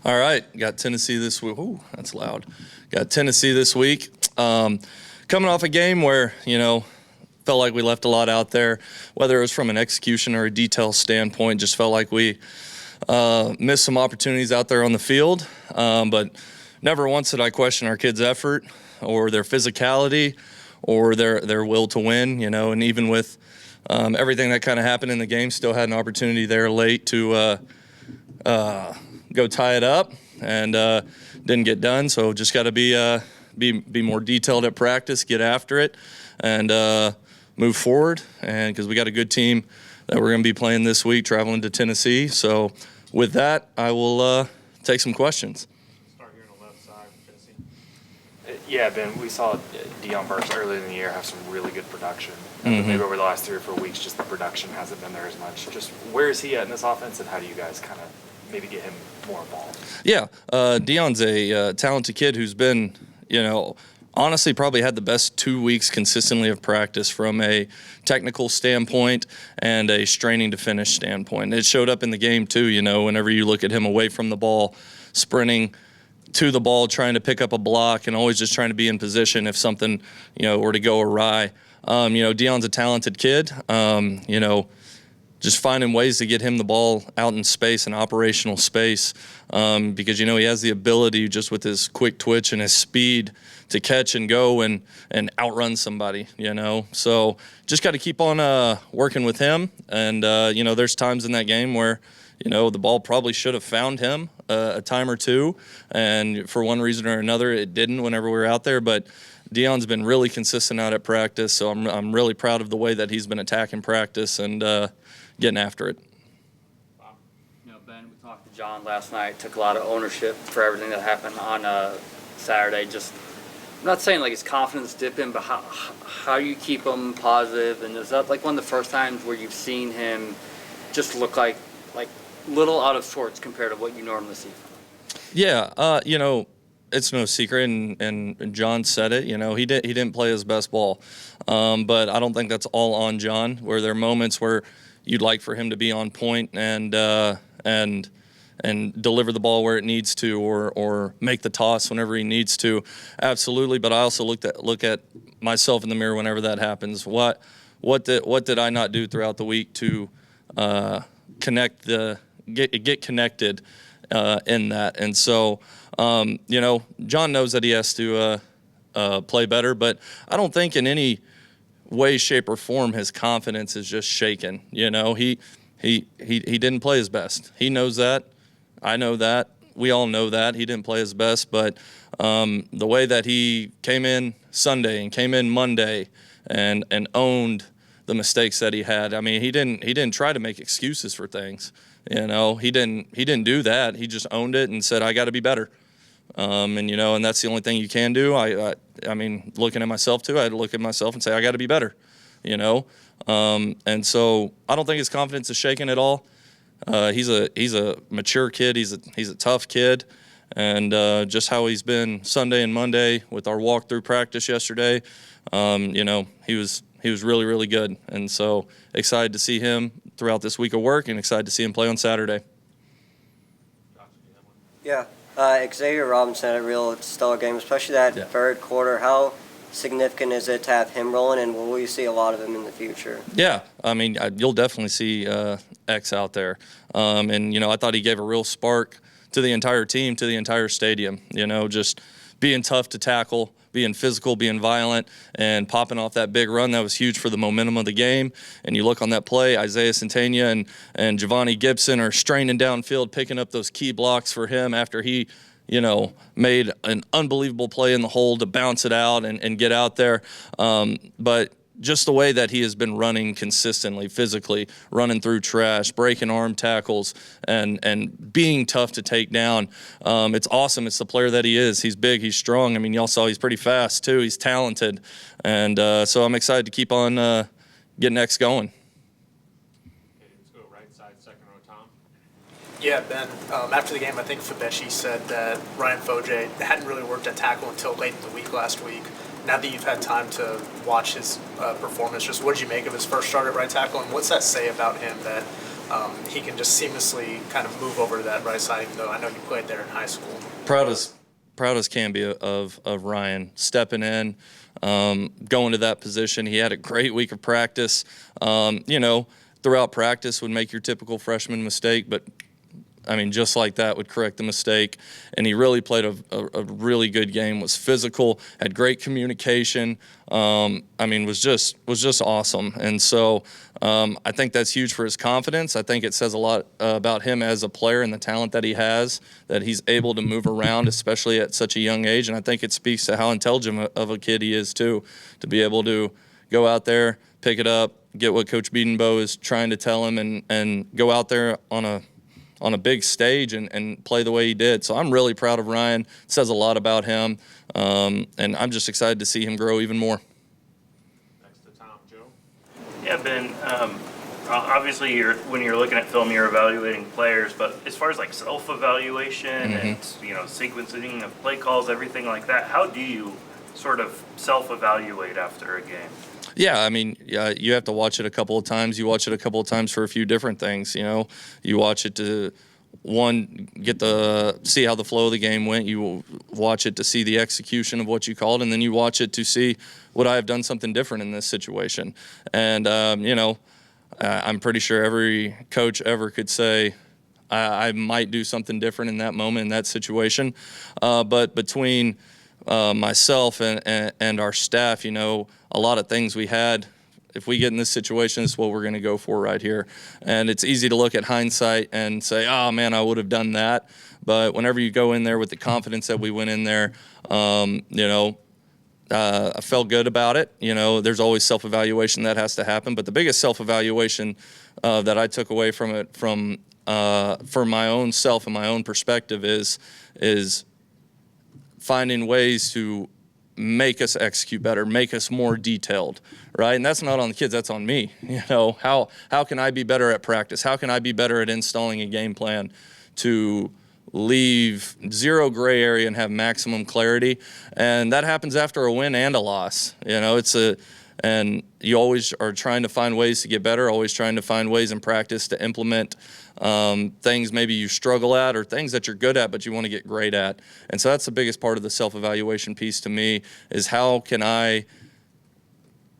All right, got Tennessee this week. Ooh, that's loud. Got Tennessee this week. Coming off a game where, felt like we left a lot out there, whether it was from an execution or a detail standpoint, just felt like we missed some opportunities out there on the field. But never once did I question our kids' effort or their physicality or their will to win, and even with everything that kind of happened in the game, still had an opportunity there late to go tie it up and didn't get done. So just got to be more detailed at practice, get after it, and move forward. And because we got a good team that we're going to be playing this week, traveling to Tennessee. So with that, I will take some questions. Start here on the left side for Tennessee. Yeah, Ben, we saw Dion burst earlier in the year have some really good production. Mm-hmm. Maybe over the last 3 or 4 weeks, just the production hasn't been there as much. Just where is he at in this offense, and how do you guys kind of maybe get him more involved? Yeah, Dion's a talented kid who's been, honestly probably had the best 2 weeks consistently of practice from a technical standpoint and a straining to finish standpoint. It showed up in the game too, whenever you look at him away from the ball, sprinting to the ball, trying to pick up a block, and always just trying to be in position if something, were to go awry. Dion's a talented kid, just finding ways to get him the ball out in space and operational space because, he has the ability just with his quick twitch and his speed to catch and go and outrun somebody, So just got to keep on working with him. And, there's times in that game where, the ball probably should have found him a time or two. And for one reason or another, it didn't whenever we were out there. But Dion's been really consistent out at practice. So I'm really proud of the way that he's been attacking practice and getting after it. Ben, we talked to John last night, took a lot of ownership for everything that happened on Saturday. Just, I'm not saying like his confidence dipping, but how you keep him positive, and is that like one of the first times where you've seen him just look like little out of sorts compared to what you normally see from him? Yeah, it's no secret, and John said it. He didn't play his best ball, but I don't think that's all on John. Where there are moments where you'd like for him to be on point and deliver the ball where it needs to, or make the toss whenever he needs to. Absolutely, but I also look at myself in the mirror whenever that happens. What did I not do throughout the week to get connected in that? And so, John knows that he has to play better, but I don't think in any way, shape, or form his confidence is just shaken. He didn't play his best. He knows that. I know that. We all know that. He didn't play his best, but the way that he came in Sunday and came in Monday and owned the mistakes that he had. I mean, he didn't try to make excuses for things. He didn't do that. He just owned it and said, I got to be better. And that's the only thing you can do. I mean, looking at myself too, I had to look at myself and say, I got to be better, and so I don't think his confidence is shaken at all. He's a mature kid. He's a tough kid. And just how he's been Sunday and Monday with our walkthrough practice yesterday, he was really, really good. And so excited to see him throughout this week of work and excited to see him play on Saturday. Yeah. Xavier Robinson had a real stellar game, especially that third quarter. How significant is it to have him rolling, and will you see a lot of him in the future? Yeah, I mean, you'll definitely see X out there. And, I thought he gave a real spark to the entire team, to the entire stadium, just being tough to tackle, being physical, being violent, and popping off that big run. That was huge for the momentum of the game. And you look on that play, Isaiah Centenia and Giovanni Gibson are straining downfield, picking up those key blocks for him after he, made an unbelievable play in the hole to bounce it out and get out there. But just the way that he has been running consistently, physically, running through trash, breaking arm tackles, and being tough to take down. It's awesome. It's the player that he is. He's big. He's strong. I mean, y'all saw he's pretty fast, too. He's talented. And so I'm excited to keep on getting X going. Okay, let's go right side, second row, Tom. Yeah, Ben, after the game, I think Fabeshi said that Ryan Foje hadn't really worked at tackle until late in the week last week. Now that you've had time to watch his performance, just what did you make of his first start at right tackle, and what's that say about him that he can just seamlessly kind of move over to that right side, even though I know you played there in high school. Proud as can be of Ryan stepping in, going to that position. He had a great week of practice. Throughout practice would make your typical freshman mistake, but I mean, just like that, would correct the mistake. And he really played a really good game, was physical, had great communication. Was just awesome. And so I think that's huge for his confidence. I think it says a lot about him as a player and the talent that he has, that he's able to move around, especially at such a young age. And I think it speaks to how intelligent of a kid he is, too, to be able to go out there, pick it up, get what Coach Biedenbow is trying to tell him, and go out there on a big stage and play the way he did. So I'm really proud of Ryan. It says a lot about him, and I'm just excited to see him grow even more. Next to Tom, Joe. Yeah, Ben, obviously when you're looking at film, you're evaluating players, but as far as like self-evaluation and, sequencing of play calls, everything like that, how do you sort of self-evaluate after a game? Yeah, you have to watch it a couple of times. You watch it a couple of times for a few different things. You watch it to, one, see how the flow of the game went. You watch it to see the execution of what you called, and then you watch it to see, would I have done something different in this situation? And I'm pretty sure every coach ever could say, I might do something different in that moment, in that situation. But between myself and our staff, a lot of things we had, if we get in this situation, this is what we're going to go for right here. And it's easy to look at hindsight and say, oh, man, I would have done that. But whenever you go in there with the confidence that we went in there, I felt good about it. There's always self-evaluation that has to happen. But the biggest self-evaluation that I took away from it for my own self and my own perspective is finding ways to make us execute better, make us more detailed, right? And that's not on the kids, that's on me. How can I be better at practice? How can I be better at installing a game plan to leave zero gray area and have maximum clarity? And that happens after a win and a loss. And you always are trying to find ways to get better, always trying to find ways in practice to implement things maybe you struggle at or things that you're good at but you want to get great at. And so that's the biggest part of the self-evaluation piece to me, is how can I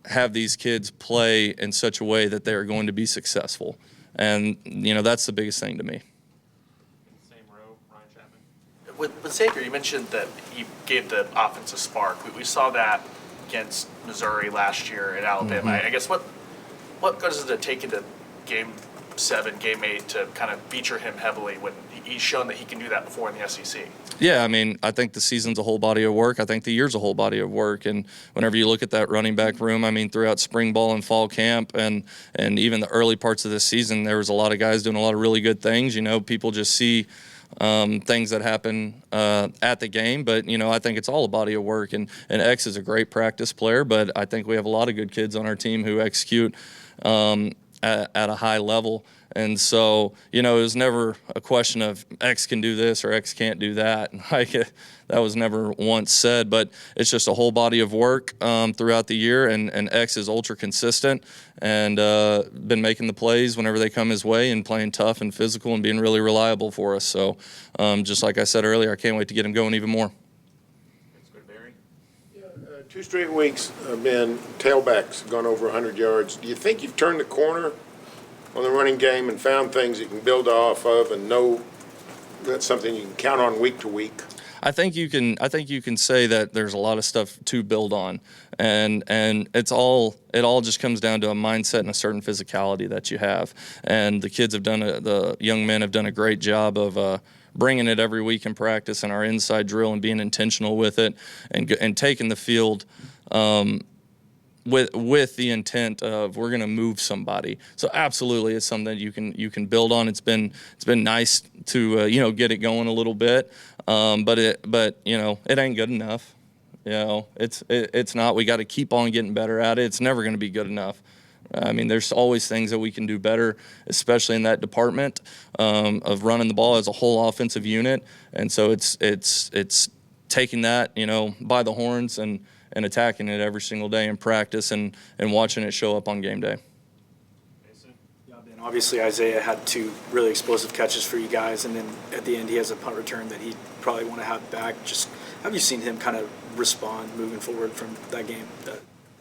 have these kids play in such a way that they are going to be successful? And, that's the biggest thing to me. Same row, Ryan Chapman. With Xavier, you mentioned that he gave the offense a spark. We saw that against Missouri last year at Alabama. I guess what does it take into Game 7, Game 8 to kind of feature him heavily when he's shown that he can do that before in the SEC? Yeah, I think the season's a whole body of work. I think the year's a whole body of work. And whenever you look at that running back room, throughout spring ball and fall camp and even the early parts of this season, there was a lot of guys doing a lot of really good things. People just see things that happen at the game, but I think it's all a body of work. And X is a great practice player, but I think we have a lot of good kids on our team who execute at a high level. And so, it was never a question of X can do this or X can't do that. That was never once said, but it's just a whole body of work throughout the year, and X is ultra consistent and been making the plays whenever they come his way and playing tough and physical and being really reliable for us. So just like I said earlier, I can't wait to get him going even more. Let's go to Barry. 2 straight weeks have been tailbacks gone over 100 yards. Do you think you've turned the corner on the running game and found things you can build off of and know that's something you can count on week to week? I think you can say that there's a lot of stuff to build on, and it all just comes down to a mindset and a certain physicality that you have. And the kids the young men have done a great job of bringing it every week in practice and our inside drill and being intentional with it and taking the field with the intent of we're going to move somebody. So absolutely, it's something that you can build on. It's been nice to get it going a little bit, but it ain't good enough. It's not. We got to keep on getting better at it. It's never going to be good enough. There's always things that we can do better, especially in that department of running the ball as a whole offensive unit. And so it's taking that by the horns and attacking it every single day in practice and watching it show up on game day. Mason. Yeah, Ben, Obviously, Isaiah had 2 really explosive catches for you guys, and then at the end he has a punt return that he'd probably want to have back. Just have you seen him kind of respond moving forward from that game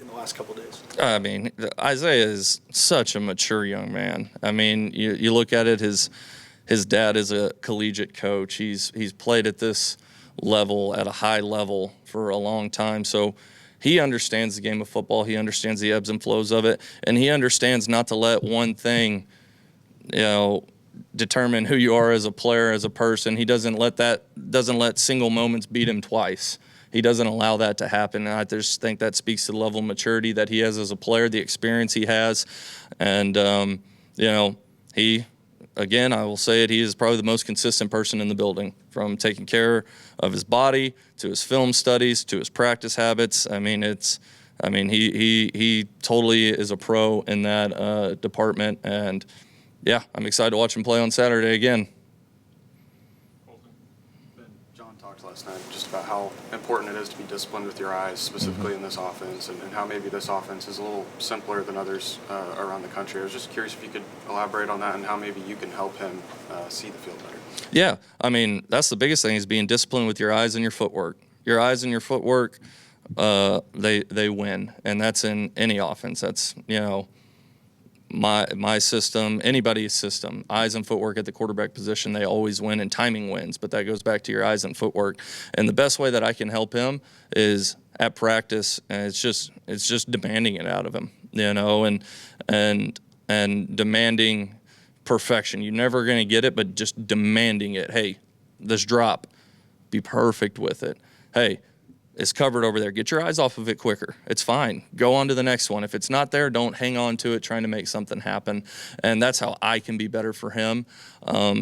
in the last couple of days? I mean, Isaiah is such a mature young man. I mean, you look at it, his dad is a collegiate coach. He's played at this level, at a high level for a long time. So he understands the game of football. He understands the ebbs and flows of it, and he understands not to let one thing, determine who you are as a player, as a person. He doesn't let single moments beat him twice. He doesn't allow that to happen. And I just think that speaks to the level of maturity that he has as a player, the experience he has, and he. Again, I will say it, he is probably the most consistent person in the building, from taking care of his body to his film studies to his practice habits. He totally is a pro in that department, and yeah, I'm excited to watch him play on Saturday again. John talked last night just about how important it is to be disciplined with your eyes, specifically in this offense, and how maybe this offense is a little simpler than others around the country. I was just curious if you could elaborate on that and how maybe you can help him see the field better. Yeah, I mean, that's the biggest thing, is being disciplined with your eyes and your footwork. Your eyes and your footwork, they win, and that's in any offense. That's, my system, anybody's system. Eyes and footwork at the quarterback position, they always win, and timing wins, but that goes back to your eyes and footwork. And the best way that I can help him is at practice, and it's just demanding it out of him, and demanding perfection. You're never going to get it, but just demanding it. Hey, this drop, be perfect with it. Hey, it's covered over there. Get your eyes off of it quicker. It's fine. Go on to the next one. If it's not there, don't hang on to it trying to make something happen. And that's how I can be better for him,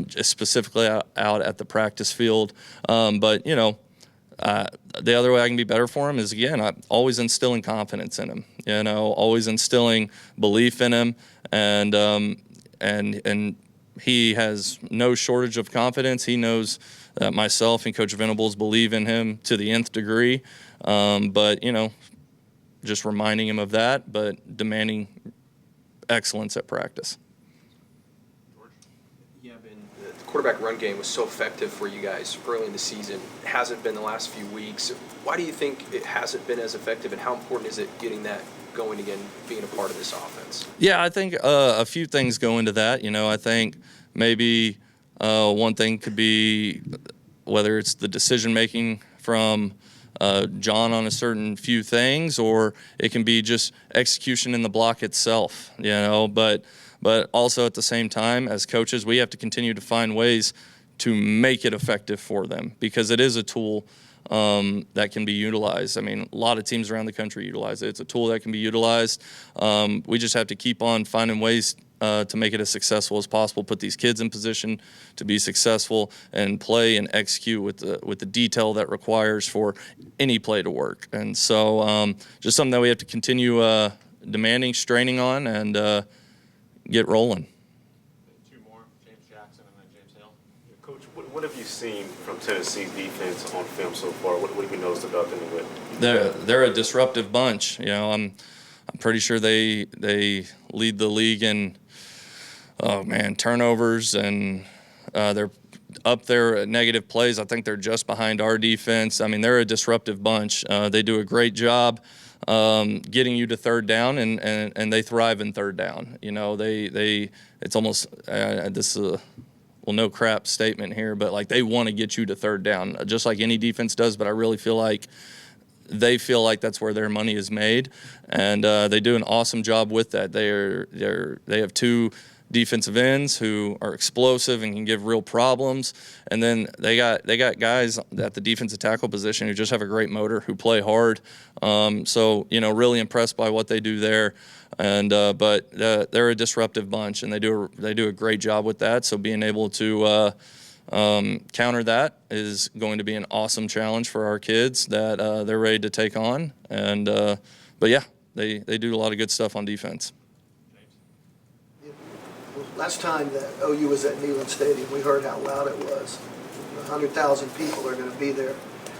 just specifically out at the practice field. But the other way I can be better for him is, again, I'm always instilling confidence in him, always instilling belief in him. And he has no shortage of confidence. He knows that myself and Coach Venables believe in him to the nth degree. But just reminding him of that, but demanding excellence at practice. Yeah, Ben, the quarterback run game was so effective for you guys early in the season. It hasn't been the last few weeks. Why do you think it hasn't been as effective, and how important is it getting that going again, being a part of this offense? Yeah, I think a few things go into that. I think maybe one thing could be whether it's the decision-making from John on a certain few things, or it can be just execution in the block itself, But also at the same time, as coaches, we have to continue to find ways to make it effective for them, because it is a tool that can be utilized. I mean, a lot of teams around the country utilize it. It's a tool that can be utilized. We just have to keep on finding ways to make it as successful as possible, put these kids in position to be successful, and play and execute with the detail that requires for any play to work. And so just something that we have to continue demanding, straining on, and get rolling. Two more, James Jackson and then James Hill. Coach, what have you seen from Tennessee's defense on film so far? What have you noticed about them? They're a disruptive bunch. I'm pretty sure they lead the league in turnovers, and they're up there at negative plays. I think they're just behind our defense. I mean, they're a disruptive bunch. They do a great job getting you to third down, and they thrive in third down. It's almost this is a no crap statement here, but like, they want to get you to third down, just like any defense does. But I really feel like they feel like that's where their money is made, and they do an awesome job with that. They have 2 defensive ends who are explosive and can give real problems, and then they got guys at the defensive tackle position who just have a great motor, who play hard. So really impressed by what they do there, and but they're a disruptive bunch, and they do a great job with that. So being able to counter that is going to be an awesome challenge for our kids that they're ready to take on. And but yeah, they do a lot of good stuff on defense. Last time that OU was at Neyland Stadium, we heard how loud it was. 100,000 people are going to be there.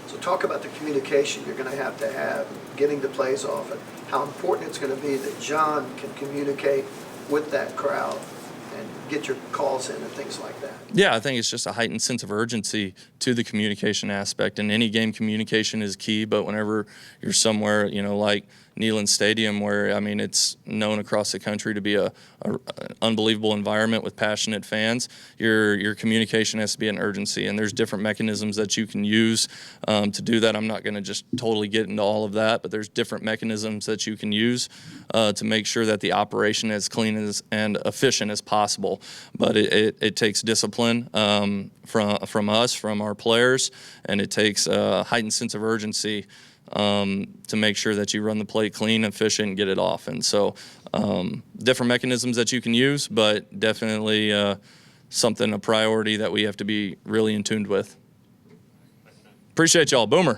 So talk about the communication you're going to have, getting the plays off, and how important it's going to be that John can communicate with that crowd get your calls in and things like that. Yeah, I think it's just a heightened sense of urgency to the communication aspect. In any game, communication is key, but whenever you're somewhere, like Neyland Stadium, where, I mean, it's known across the country to be an unbelievable environment with passionate fans, your communication has to be an urgency, and there's different mechanisms that you can use to do that. I'm not going to just totally get into all of that, but there's different mechanisms that you can use to make sure that the operation is clean and efficient as possible. But it takes discipline from us, from our players, and it takes a heightened sense of urgency to make sure that you run the play clean, efficient, and get it off. And so different mechanisms that you can use, but definitely a priority that we have to be really in tune with. Appreciate y'all. Boomer.